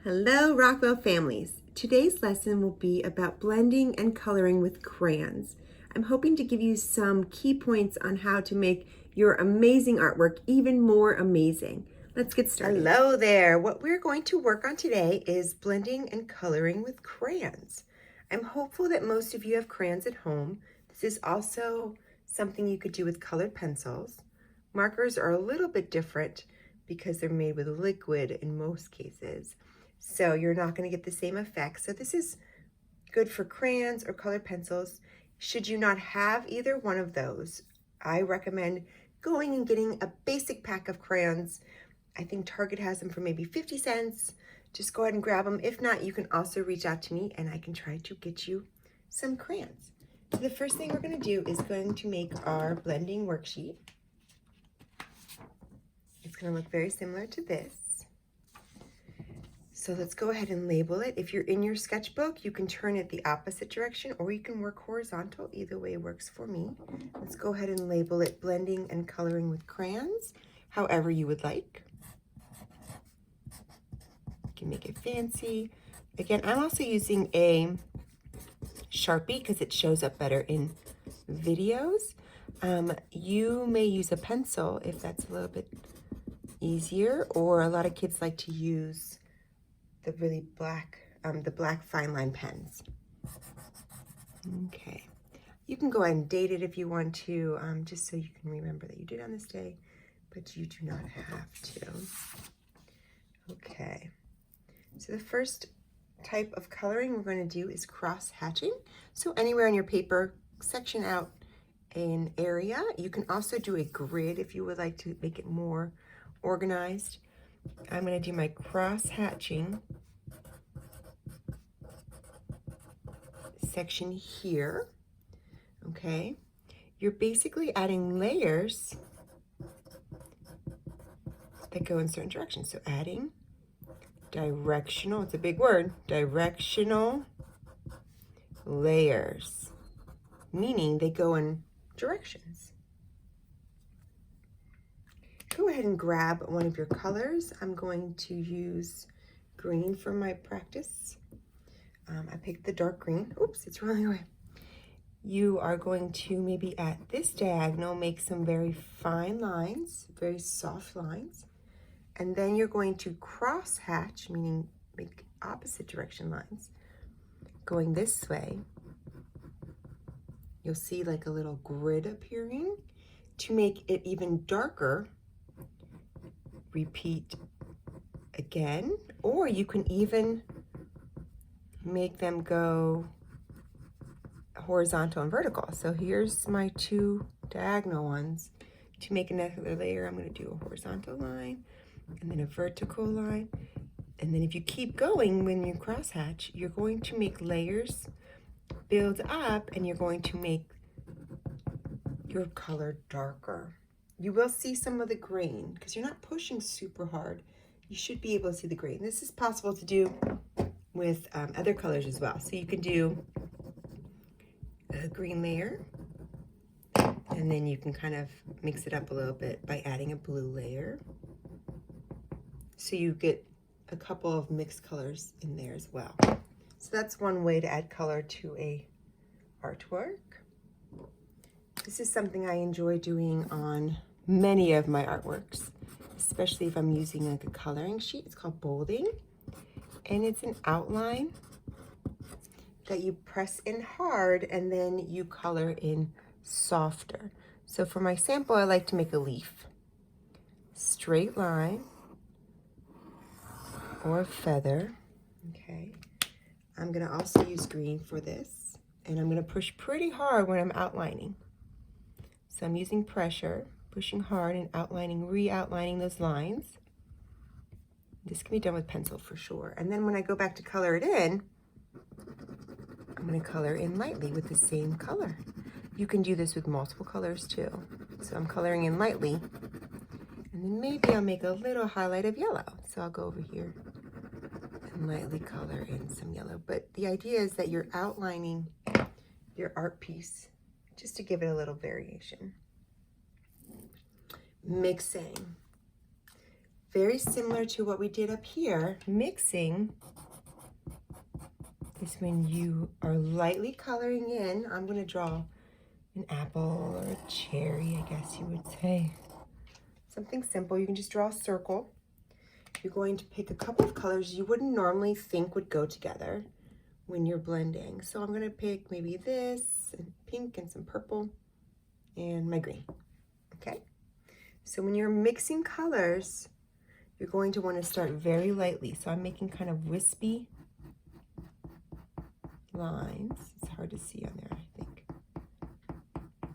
Hello, Rockwell families. Today's lesson will be about blending and coloring with crayons. I'm hoping to give you some key points on how to make your amazing artwork even more amazing. Let's get started. Hello there. What we're going to work on today is blending and coloring with crayons. I'm hopeful that most of you have crayons at home. This is also something you could do with colored pencils. Markers are a little bit different because they're made with liquid in most cases. So you're not going to get the same effect. So this is good for crayons or colored pencils. Should you not have either one of those, I recommend going and getting a basic pack of crayons. I think Target has them for maybe 50 cents. Just go ahead and grab them. If not, you can also reach out to me and I can try to get you some crayons. So the first thing we're going to do is going to make our blending worksheet. It's going to look very similar to this. So let's go ahead and label it. If you're in your sketchbook, you can turn it the opposite direction or you can work horizontal. Either way works for me. Let's go ahead and label it blending and coloring with crayons, however you would like. You can make it fancy. Again, I'm also using a Sharpie because it shows up better in videos. You may use a pencil if that's a little bit easier, or a lot of kids like to use the really black, the black fine line pens. Okay, you can go ahead and date it if you want to, just so you can remember that you did on this day, but you do not have to. Okay, so the first type of coloring we're going to do is cross hatching. So anywhere on your paper, section out an area. You can also do a grid if you would like to make it more organized. I'm going to do my cross hatching section here. Okay, you're basically adding layers that go in certain directions. So adding directional, it's a big word, directional layers, meaning they go in directions. Go ahead and grab one of your colors. I'm going to use green for my practice. I picked the dark green. Oops, it's rolling away. You are going to maybe at this diagonal make some very fine lines, very soft lines. And then you're going to cross hatch, meaning make opposite direction lines. Going this way, you'll see like a little grid appearing. To make it even darker, repeat again, or you can even make them go horizontal and vertical. So here's my two diagonal ones. To make another layer, I'm going to do a horizontal line and then a vertical line. And then if you keep going when you crosshatch, you're going to make layers build up and you're going to make your color darker. You will see some of the grain because you're not pushing super hard. You should be able to see the grain. This is possible to do with other colors as well. So you can do a green layer and then you can kind of mix it up a little bit by adding a blue layer. So you get a couple of mixed colors in there as well. So that's one way to add color to a artwork. This is something I enjoy doing on many of my artworks, especially if I'm using like a coloring sheet. It's called bolding, and it's an outline that you press in hard and then you color in softer. So for my sample, I like to make a leaf. Straight line or a feather. Okay, I'm gonna also use green for this, and I'm gonna push pretty hard when I'm outlining. So I'm using pressure, pushing hard and outlining, re-outlining those lines. This can be done with pencil for sure. And then when I go back to color it in, I'm going to color in lightly with the same color. You can do this with multiple colors too. So I'm coloring in lightly, and then maybe I'll make a little highlight of yellow. So I'll go over here and lightly color in some yellow. But the idea is that you're outlining your art piece just to give it a little variation. Mixing. very similar to what we did up here. Mixing is when you are lightly coloring in. I'm going to draw an apple or a cherry, I guess you would say. Something simple. You can just draw a circle. You're going to pick a couple of colors you wouldn't normally think would go together when you're blending. So I'm going to pick maybe this, and pink and some purple, and my green. Okay? So when you're mixing colors, you're going to want to start very lightly. So I'm making kind of wispy lines. It's hard to see on there, I think.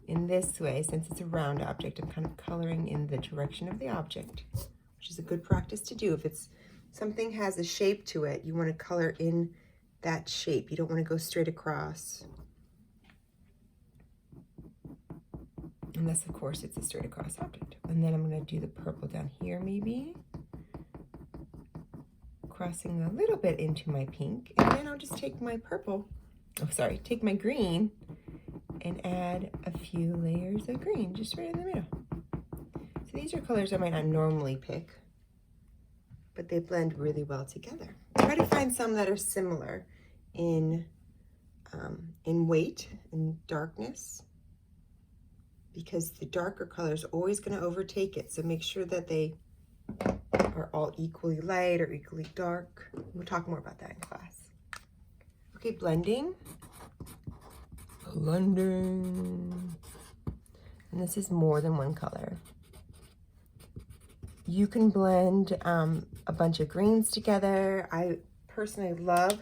In this way, since it's a round object, I'm kind of coloring in the direction of the object, which is a good practice to do. If it's something has a shape to it, you want to color in that shape. You don't want to go straight across. Unless, of course, it's a straight across object. And then I'm going to do the purple down here, maybe. Crossing a little bit into my pink. And then I'll just take my purple, take my green and add a few layers of green just right in the middle. So these are colors I might not normally pick, but they blend really well together. Try to find some that are similar in weight and darkness, because the darker color is always going to overtake it. So make sure that they are all equally light or equally dark. We'll talk more about that in class. Okay, blending. And this is more than one color. You can blend a bunch of greens together. I personally love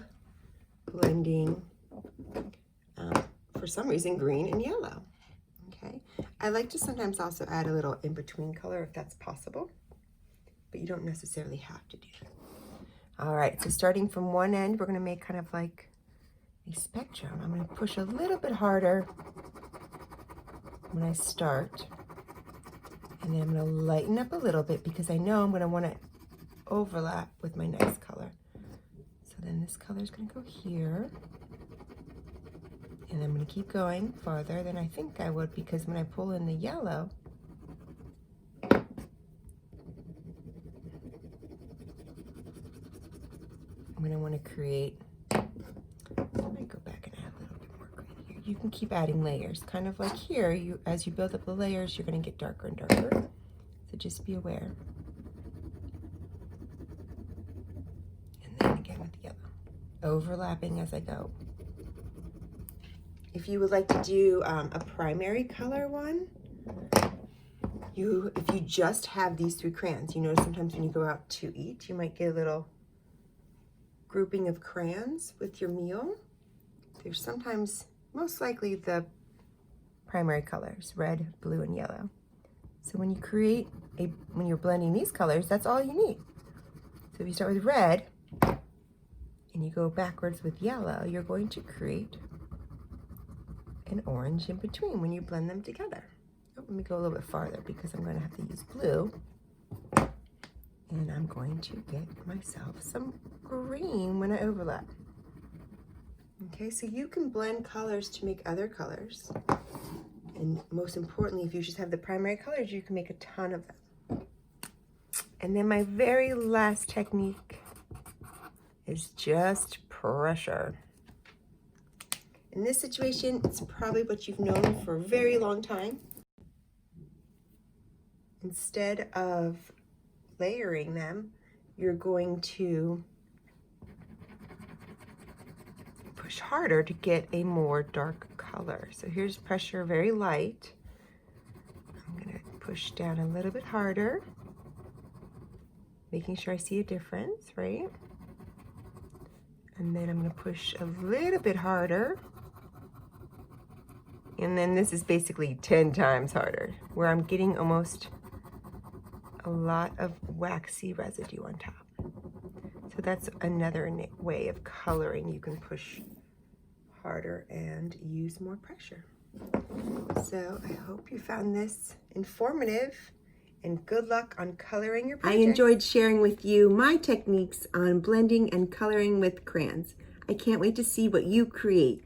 blending, for some reason, green and yellow. Okay, I like to sometimes also add a little in-between color if that's possible, but you don't necessarily have to do that. All right, so starting from one end, we're gonna make kind of like a spectrum. I'm gonna push a little bit harder when I start, and then I'm gonna lighten up a little bit because I know I'm gonna wanna overlap with my next color. So then this color is gonna go here, and I'm gonna keep going farther than I think I would, because when I pull in the yellow, I'm gonna wanna create, let me go back and add a little bit more green here. You can keep adding layers, kind of like here, as you build up the layers, you're gonna get darker and darker. So just be aware. And then again with the yellow, overlapping as I go. If you would like to do a primary color one, if you just have these 3 crayons, you notice sometimes when you go out to eat, you might get a little grouping of crayons with your meal. They're sometimes, most likely, the primary colors, red, blue, and yellow. So when you're blending these colors, that's all you need. So if you start with red and you go backwards with yellow, you're going to create an orange in between when you blend them together. Oh, let me go a little bit farther because I'm going to have to use blue. And I'm going to get myself some green when I overlap. Okay, so you can blend colors to make other colors. And most importantly, if you just have the primary colors, you can make a ton of them. And then my very last technique is just pressure. In this situation, it's probably what you've known for a very long time. Instead of layering them, you're going to push harder to get a more dark color. So here's pressure, very light. I'm gonna push down a little bit harder, making sure I see a difference, right? And then I'm gonna push a little bit harder. And then this is basically 10 times harder, where I'm getting almost a lot of waxy residue on top. So that's another way of coloring. You can push harder and use more pressure. So I hope you found this informative, and good luck on coloring your project. I enjoyed sharing with you my techniques on blending and coloring with crayons. I can't wait to see what you create.